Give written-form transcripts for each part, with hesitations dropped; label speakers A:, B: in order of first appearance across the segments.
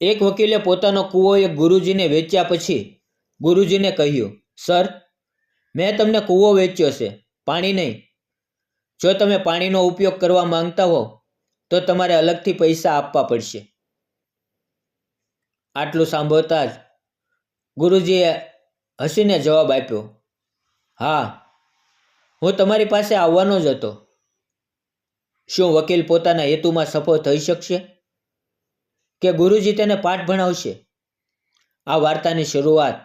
A: એક વકીલે પોતાનો કૂવો એક ગુરુજીને વેચ્યા પછી ગુરુજીને કહ્યું, સર, મેં તમને કૂવો વેચ્યો છે, પાણી નહીં. જો તમે પાણીનો ઉપયોગ કરવા માંગતા હો તો તમારે અલગથી પૈસા આપવા પડશે. આટલું સાંભળતા જ ગુરુજીએ હસીને જવાબ આપ્યો, હા, હું તમારી પાસે આવવાનો જ હતો. શું વકીલ પોતાના હેતુમાં સફળ થઈ શકશે કે ગુરુજી તેને પાઠ ભણાવશે? આ વાર્તાની શરૂઆત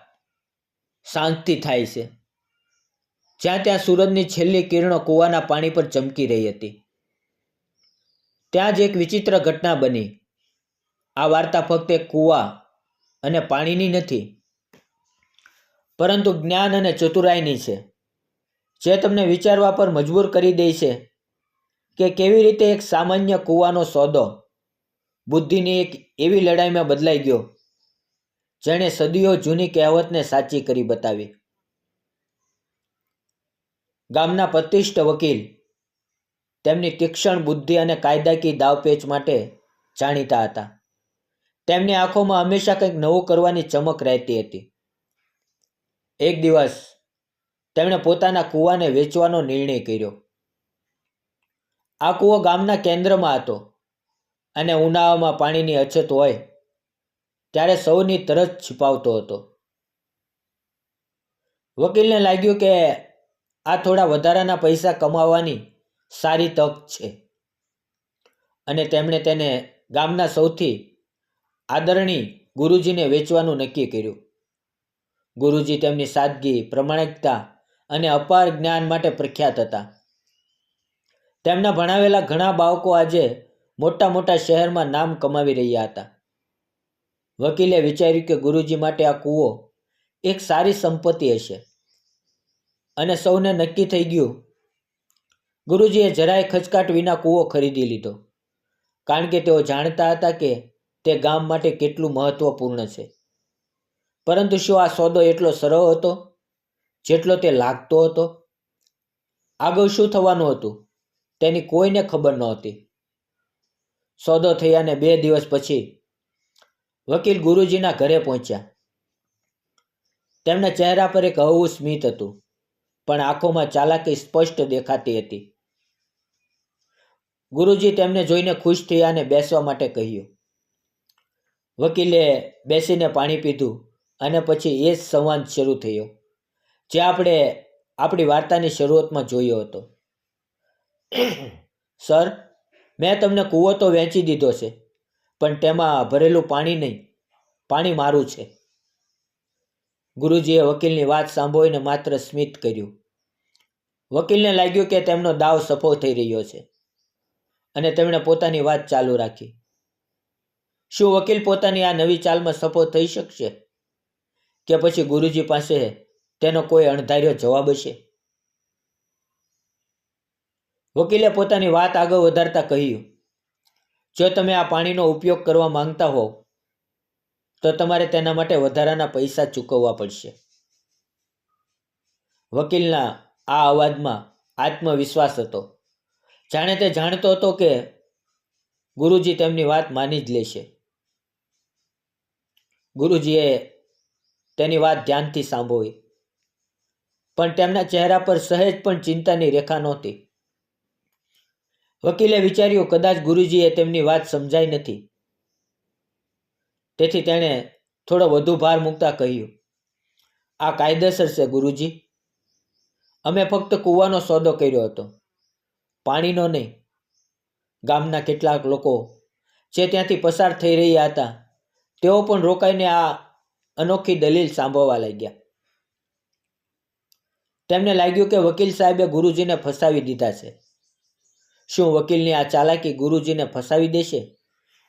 A: શાંતિથી થાય છે, જ્યાં ત્યાં સૂરજની છેલ્લી કિરણો કૂવાના પાણી પર ચમકી રહી હતી. ત્યાં જ એક વિચિત્ર ઘટના બની. આ વાર્તા ફક્ત એક કૂવા અને પાણીની નથી, પરંતુ જ્ઞાન અને ચતુરાઈની છે, જે તમને વિચારવા પર મજબૂર કરી દે છે કે કેવી રીતે એક સામાન્ય કૂવાનો સોદો બુદ્ધિની એક એવી લડાઈમાં બદલાઈ ગયો જેણે સદીઓ જૂની કહેવતને સાચી કરી બતાવી. ગામના પ્રતિષ્ઠિત વકીલ તેમની તીક્ષ્ણ બુદ્ધિ અને કાયદાકીય દાવપેચ માટે જાણીતા હતા. તેમની આંખોમાં હંમેશા કંઈક નવું કરવાની ચમક રહેતી હતી. એક દિવસ તેમણે પોતાના કૂવાને વેચવાનો નિર્ણય કર્યો. આ કૂવો ગામના કેન્દ્રમાં હતો અને ઉનાળામાં પાણીની અછત હોય ત્યારે સૌની તરસ છુપાવતો હતો. વકીલને લાગ્યું કે આ થોડા વધારાના પૈસા કમાવાની સારી તક છે અને તેમણે તેને ગામના સૌથી આદરણીય ગુરુજીને વેચવાનું નક્કી કર્યું. ગુરુજી તેમની સાદગી, પ્રમાણિકતા અને અપાર જ્ઞાન માટે પ્રખ્યાત હતા. તેમના ભણાવેલા ઘણા બાળકો આજે મોટા મોટા શહેરમાં નામ કમાવી રહ્યા હતા. વકીલે વિચાર્યું કે ગુરુજી માટે આ કૂવો એક સારી સંપત્તિ હશે અને સૌને નક્કી થઈ ગયું. ગુરુજીએ જરાય ખચકાટ વિના કૂવો ખરીદી લીધો, કારણ કે તેઓ જાણતા હતા કે તે ગામ માટે કેટલું મહત્વપૂર્ણ છે. પરંતુ શું આ સોદો એટલો સરળ હતો જેટલો તે લાગતો હતો? આગળ શું થવાનું હતું તેની કોઈને ખબર નહોતી. સોદો થયાને 2 દિવસ પછી વકીલ ગુરુજીના ઘરે પહોંચ્યા. તેમના ચહેરા પર એક હળવું સ્મિત હતું, પણ આંખોમાં ચાલાકી સ્પષ્ટ દેખાતી હતી. ગુરુજી તેમને જોઈને ખુશ થયા અને બેસવા માટે કહ્યું. વકીલે બેસીને પાણી પીધું અને પછી એ જ સંવાદ શરૂ થયો જે આપણે આપણી વાર્તાની શરૂઆતમાં જોયો હતો. સર, મેં તમને કૂવો તો વેચી દીધો છે, પણ તેમાં ભરેલું પાણી નહીં, પાણી મારું છે. ગુરુજીએ વકીલની વાત સાંભળીને માત્ર સ્મિત કર્યું. વકીલને લાગ્યું કે તેમનો દાવ સફળ થઈ રહ્યો છે અને તેમણે પોતાની વાત ચાલુ રાખી. શું વકીલ પોતાની આ નવી ચાલમાં સફળ થઈ શકશે કે પછી ગુરુજી પાસે તેનો કોઈ અણધાર્યો જવાબ હશે? વકીલે પોતાની વાત આગળ વધારતા કહ્યું, જો તમે આ પાણીનો ઉપયોગ કરવા માંગતા હો તો તમારે તેના માટે વધારાના પૈસા ચૂકવવા પડશે. વકીલના આ અવાજમાં આત્મવિશ્વાસ હતો, જાણે તે જાણતો હતો કે ગુરુજી તેમની વાત માની જ લેશે. ગુરુજીએ તેની વાત ધ્યાનથી સાંભળી, પણ તેમના ચહેરા પર સહેજ પણ ચિંતાની રેખા નહોતી. વકીલે વિચાર્યું, કદાચ ગુરુજીએ તેમની વાત સમજાઈ નથી. તેથી તેણે થોડો વધુ ભાર મૂકતા કહ્યું, આ કાયદેસર છે ગુરુજી. અમે ફક્ત કૂવાનો સોદો કર્યો હતો, પાણીનો નહીં. ગામના કેટલાક લોકો જે ત્યાંથી પસાર થઈ રહ્યા હતા તેઓ પણ રોકાઈને આ અનોખી દલીલ સાંભળવા લાગ્યા. તેમને લાગ્યું કે વકીલ સાહેબે ગુરુજીને ફસાવી દીધા છે. શું વકીલની આ ચાલાકી ગુરુજીને ફસાવી દેશે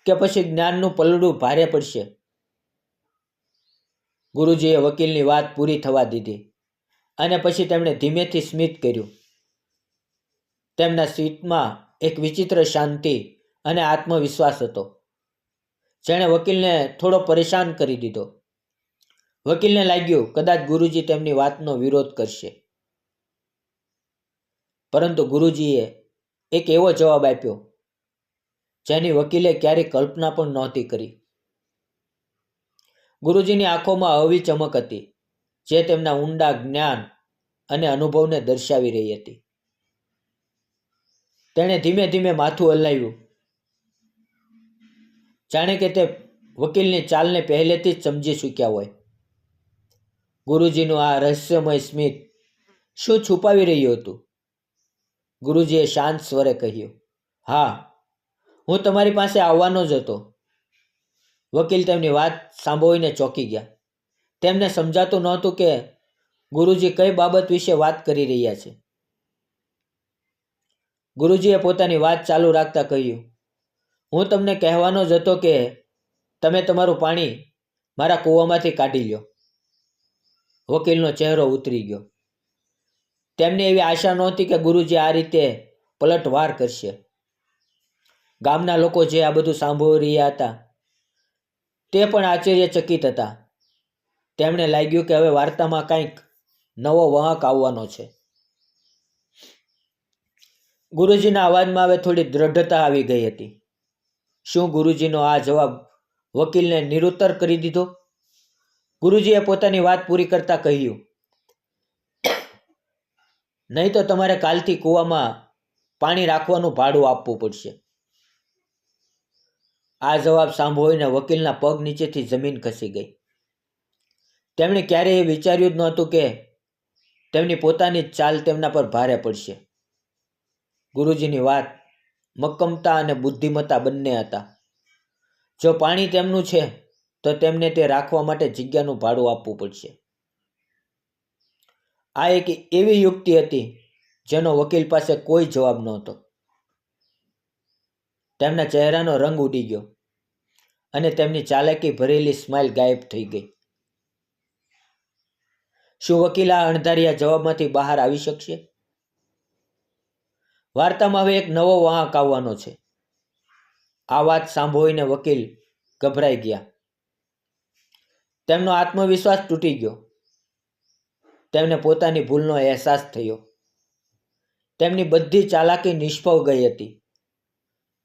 A: કે પછી જ્ઞાનનું પલડું ભારે પડશે? ગુરુજીએ વકીલની વાત પૂરી થવા દીધી અને પછી તેમણે ધીમેથી સ્મિત કર્યું. તેમના સ્મિતમાં એક વિચિત્ર શાંતિ અને આત્મવિશ્વાસ હતો, જેણે વકીલને થોડો પરેશાન કરી દીધો. વકીલને લાગ્યું કદાચ ગુરુજી તેમની વાતનો વિરોધ કરશે, પરંતુ ગુરુજીએ એક એવો જવાબ આપ્યો જેની વકીલે ક્યારેય કલ્પના પણ નહોતી કરી. ગુરુજીની આંખોમાં હળવી ચમક હતી, જે તેમના ઊંડા જ્ઞાન અને અનુભવને દર્શાવી રહી હતી. તેણે ધીમે ધીમે માથું હલાવ્યું, જાણે કે તે વકીલની ચાલને પહેલેથી જ સમજી ચૂક્યા હોય. ગુરુજીનું આ રહસ્યમય સ્મિત શું છુપાવી રહ્યું હતું? ગુરુજીએ શાંત સ્વરે કહ્યું, હા, હું તમારી પાસે આવવાનો જ હતો. વકીલ તેમની વાત સાંભળીને ચોંકી ગયા. તેમને સમજાતું નહોતું કે ગુરુજી કઈ બાબત વિશે વાત કરી રહ્યા છે. ગુરુજીએ પોતાની વાત ચાલુ રાખતા કહ્યું, હું તમને કહેવાનો જ હતો કે તમે તમારું પાણી મારા કૂવામાંથી કાઢી લ્યો. વકીલનો ચહેરો ઉતરી ગયો. તેમને એવી આશા નહોતી કે ગુરુજી આ રીતે પલટવાર કરશે. ગામના લોકો જે આ બધું સાંભળી રહ્યા હતા તે પણ આશ્ચર્યચકિત હતા. તેમણે લાગ્યું કે હવે વાર્તામાં કંઈક નવો વાંક આવવાનો છે. ગુરુજીના અવાજમાં હવે થોડી દ્રઢતા આવી ગઈ હતી. શું ગુરુજીનો આ જવાબ વકીલને નિરુત્તર કરી દીધો? ગુરુજીએ પોતાની વાત પૂરી કરતા કહ્યું, નહીં તો તમારે કાલથી કૂવામાં પાણી રાખવાનું ભાડું આપવું પડશે. આ જવાબ સાંભળીને વકીલના પગ નીચેથી જમીન ખસી ગઈ. તેમણે ક્યારેય વિચાર્યું જ નહોતું કે તેમની પોતાની જ ચાલ તેમના પર ભારે પડશે. ગુરુજીની વાત મક્કમતા અને બુદ્ધિમત્તા બંને હતા. જો પાણી તેમનું છે તો તેમને તે રાખવા માટે જગ્યાનું ભાડું આપવું પડશે. આ એક એવી યુક્તિ હતી જેનો વકીલ પાસે કોઈ જવાબ નહોતો. તેમના ચહેરાનો રંગ ઉડી ગયો અને તેમની ચાલાકી ભરેલી સ્માઇલ ગાયબ થઈ ગઈ. શું વકીલ આ અણધાર્યા જવાબમાંથી બહાર આવી શકશે? વાર્તામાં હવે એક નવો વાંક આવવાનો છે. આ વાત સાંભળીને વકીલ ગભરાઈ ગયા. તેમનો આત્મવિશ્વાસ તૂટી ગયો. તેમને પોતાની ભૂલનો અહેસાસ થયો. તેમની બધી ચાલાકી નિષ્ફળ ગઈ હતી.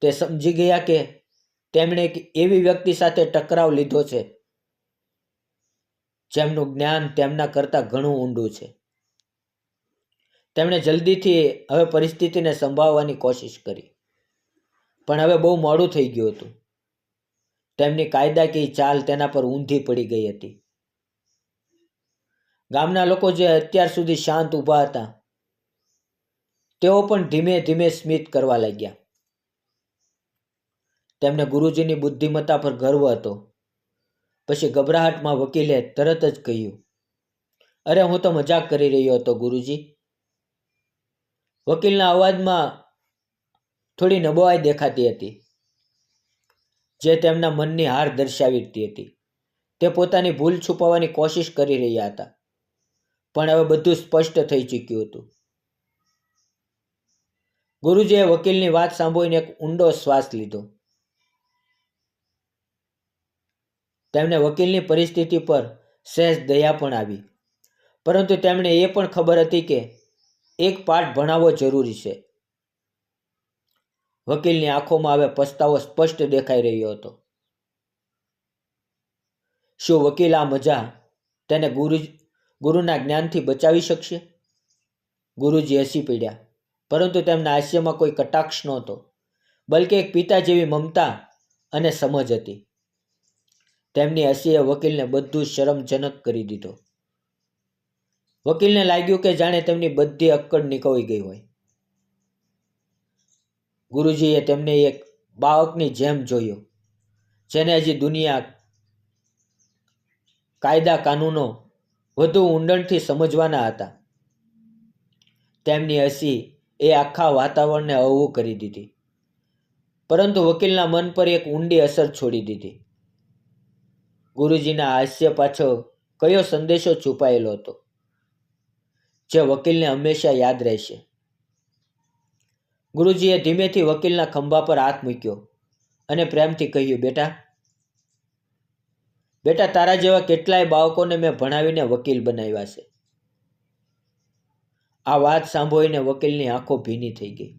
A: તે સમજી ગયા કે તેમણે એક એવી વ્યક્તિ સાથે ટકરાવ લીધો છે જેમનું જ્ઞાન તેમના કરતાં ઘણું ઊંડું છે. તેમણે જલ્દીથી હવે પરિસ્થિતિને સંભાળવાની કોશિશ કરી, પણ હવે બહુ મોડું થઈ ગયું હતું. તેમની કાયદાકીય ચાલ તેના પર ઊંધી પડી ગઈ હતી. ગામના લોકો જે અત્યાર સુધી શાંત ઊભા હતા તેઓ પણ ધીમે ધીમે સ્મિત કરવા લાગ્યા. તેમને ગુરુજીની બુદ્ધિમત્તા પર ગર્વ હતો. પછી ગભરાહટમાં વકીલે તરત જ કહ્યું, અરે, હું તો મજાક કરી રહ્યો હતો ગુરુજી. વકીલના અવાજમાં થોડી નબળાઈ દેખાતી હતી, જે તેમના મનની હાર દર્શાવતી હતી. તે પોતાની ભૂલ છુપાવવાની કોશિશ કરી રહ્યા હતા, પણ હવે બધું સ્પષ્ટ થઈ ચૂક્યું હતું. ગુરુજીએ વકીલની વાત સાંભળીને એક ઊંડો શ્વાસ લીધો. તેમને વકીલની પરિસ્થિતિ પર સહેજ દયા પણ આવી, પરંતુ તેમણે એ પણ ખબર હતી કે એક પાઠ ભણાવવો જરૂરી છે. વકીલની આંખોમાં હવે પસ્તાવો સ્પષ્ટ દેખાઈ રહ્યો હતો. શું વકીલ આ મજા તેને ગુરુના જ્ઞાનથી બચાવી શકશે? ગુરુજી હસી પડ્યા, પરંતુ તેમના હાસ્યમાં કોઈ કટાક્ષ નહોતો, બલકે એક પિતા જેવી મમતા અને સમજ હતી. તેમની હસીએ વકીલને બધું શરમજનક કરી દીધો. વકીલને લાગ્યું કે જાણે તેમની બધી અક્કડ નીકળી ગઈ હોય. ગુરુજીએ તેમને એક બાળકની જેમ જોયો, જેને હજી દુનિયા, કાયદા કાનૂનો વધુ ઊંડાણથી સમજવાના હતા. તેમની હસી એ આખા વાતાવરણને હળવું કરી દીધી, પરંતુ વકીલના મન પર એક ઊંડી અસર છોડી દીધી. ગુરુજીના હાસ્ય પાછળ કયો સંદેશો છુપાયેલો હતો જે વકીલને હંમેશા યાદ રહેશે? ગુરુજીએ ધીમેથી વકીલના ખંભા પર હાથ મૂક્યો અને પ્રેમથી કહ્યું, બેટા, તારા જેવા કેટલાય બાળકોને મેં ભણાવીને વકીલ બનાવ્યા છે. આ વાત સાંભળીને વકીલની આંખો ભીની થઈ ગઈ.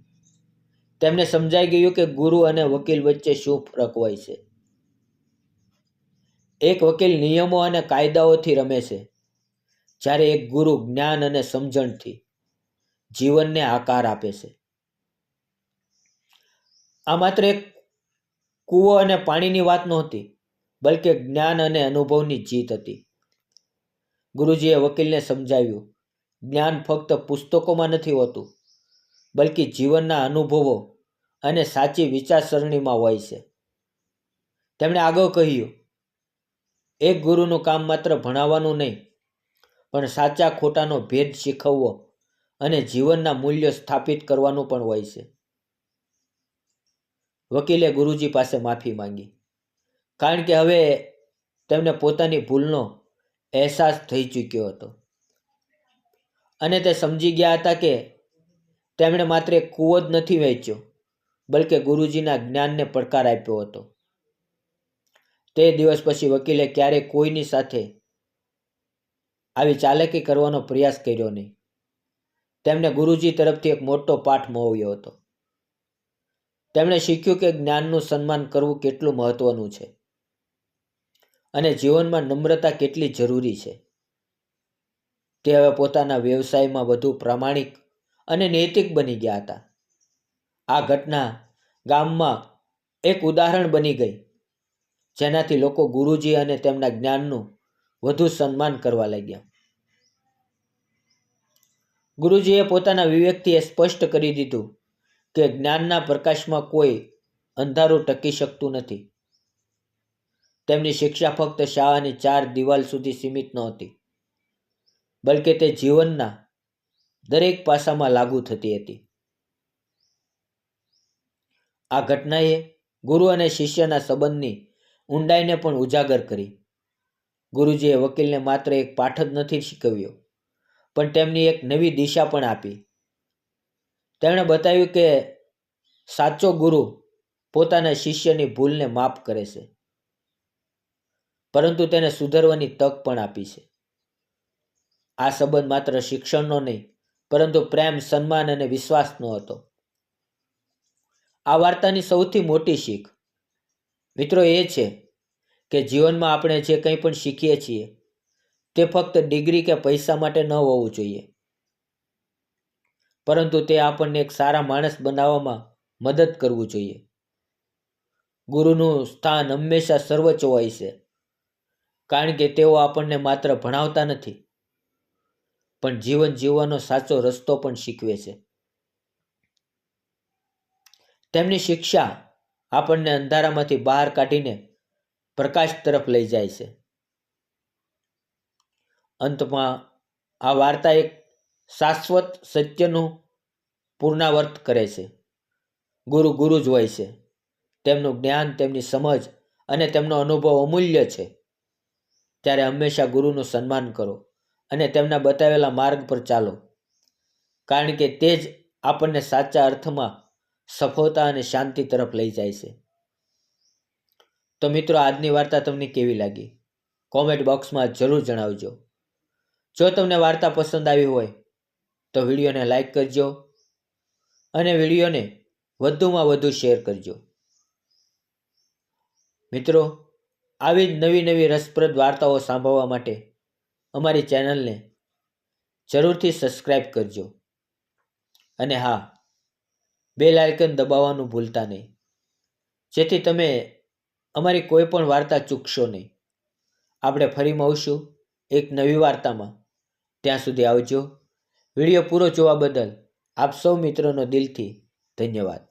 A: તેમને સમજાઈ ગયું કે ગુરુ અને વકીલ વચ્ચે શું ફરક હોય છે. એક વકીલ નિયમો અને કાયદાઓથી રમે છે, જ્યારે એક ગુરુ જ્ઞાન અને સમજણથી જીવનને આકાર આપે છે. આ માત્ર એક કૂવો અને પાણીની વાત નહોતી, બલકે જ્ઞાન અને અનુભવની જીત હતી. ગુરુજીએ વકીલને સમજાવ્યું, જ્ઞાન ફક્ત પુસ્તકોમાં નથી હોતું, બલ્કિ જીવનના અનુભવો અને સાચી વિચારસરણીમાં હોય છે. તેમણે આગળ કહ્યું, એક ગુરુનું કામ માત્ર ભણાવવાનું નહીં, પણ સાચા ખોટાનો ભેદ શીખવવો અને જીવનના મૂલ્યો સ્થાપિત કરવાનું પણ હોય છે. વકીલે ગુરુજી પાસે માફી માંગી, કારણ કે હવે તેમને પોતાની ભૂલનો અહેસાસ થઈ ચૂક્યો હતો અને તે સમજી ગયા હતા કે તેમણે માત્ર એક કૂવો જ નથી વહેંચ્યો, બલકે ગુરુજીના જ્ઞાનને પડકાર આપ્યો હતો. તે દિવસ પછી વકીલે ક્યારેય કોઈની સાથે આવી ચાલાકી કરવાનો પ્રયાસ કર્યો નહીં. તેમને ગુરુજી તરફથી એક મોટો પાઠ મળ્યો હતો. તેમણે શીખ્યું કે જ્ઞાનનું સન્માન કરવું કેટલું મહત્વનું છે અને જીવનમાં નમ્રતા કેટલી જરૂરી છે. તે હવે પોતાના વ્યવસાયમાં વધુ પ્રામાણિક અને નૈતિક બની ગયા હતા. આ ઘટના ગામમાં એક ઉદાહરણ બની ગઈ, જેનાથી લોકો ગુરુજી અને તેમના જ્ઞાનનું વધુ સન્માન કરવા લાગ્યા. ગુરુજીએ પોતાના વિવેકથી એ સ્પષ્ટ કરી દીધું કે જ્ઞાનના પ્રકાશમાં કોઈ અંધારું ટકી શકતું નથી. તેમની શિક્ષા ફક્ત શાળાની 4 દિવાલ સુધી સીમિત નહોતી, બલકે તે જીવનના દરેક પાસામાં લાગુ થતી હતી. આ ઘટનાએ ગુરુ અને શિષ્યના સંબંધની ઊંડાઈને પણ ઉજાગર કરી. ગુરુજીએ વકીલને માત્ર એક પાઠ જ નથી શીખવ્યો, પણ તેમની એક નવી દિશા પણ આપી. તેમણે બતાવ્યું કે સાચો ગુરુ પોતાના શિષ્યની ભૂલને માફ કરે છે, પરંતુ તેને સુધરવાની તક પણ આપી છે. આ સંબંધ માત્ર શિક્ષણનો નહીં, પરંતુ પ્રેમ, સન્માન અને વિશ્વાસનો હતો. આ વાર્તાની સૌથી મોટી શીખ, મિત્રો, એ છે કે જીવનમાં આપણે જે કંઈ પણ શીખીએ છીએ તે ફક્ત ડિગ્રી કે પૈસા માટે ન હોવું જોઈએ, પરંતુ તે આપણને એક સારા માણસ બનાવવામાં મદદ કરવું જોઈએ. ગુરુનું સ્થાન હંમેશા સર્વોચ્ચ હોય છે, કારણ કે તેઓ આપણને માત્ર ભણાવતા નથી, પણ જીવન જીવવાનો સાચો રસ્તો પણ શીખવે છે. તેમની શિક્ષા આપણને અંધારામાંથી બહાર કાઢીને પ્રકાશ તરફ લઈ જાય છે. અંતમાં આ વાર્તા એક શાશ્વત સત્યનું પુનરાવર્ત કરે છે. ગુરુ ગુરુ જ હોય છે. તેમનું જ્ઞાન, તેમની સમજ અને તેમનો અનુભવ અમૂલ્ય છે. ત્યારે હંમેશા ગુરુનું સન્માન કરો અને તેમના બતાવેલા માર્ગ પર ચાલો, કારણ કે તે જ આપણને સાચા અર્થમાં સફળતા અને શાંતિ તરફ લઈ જાય છે. તો મિત્રો, આજની વાર્તા તમને કેવી લાગી? કોમેન્ટ બોક્સમાં જરૂર જણાવજો. જો તમને વાર્તા પસંદ આવી હોય તો વિડીયોને લાઈક કરજો અને વિડીયોને વધુમાં વધુ શેર કરજો. મિત્રો, આવી જ નવી નવી રસપ્રદ વાર્તાઓ સાંભળવા માટે અમારી ચેનલને જરૂરથી સબસ્ક્રાઈબ કરજો. અને હા, બેલ આઇકન દબાવવાનું ભૂલતા નહીં, જેથી તમે અમારી કોઈ પણ વાર્તા ચૂકશો નહીં. આપણે ફરી મળશું એક નવી વાર્તામાં. ત્યાં સુધી આવજો. વિડીયો પૂરો જોવા બદલ આપ સૌ મિત્રોનો દિલથી ધન્યવાદ.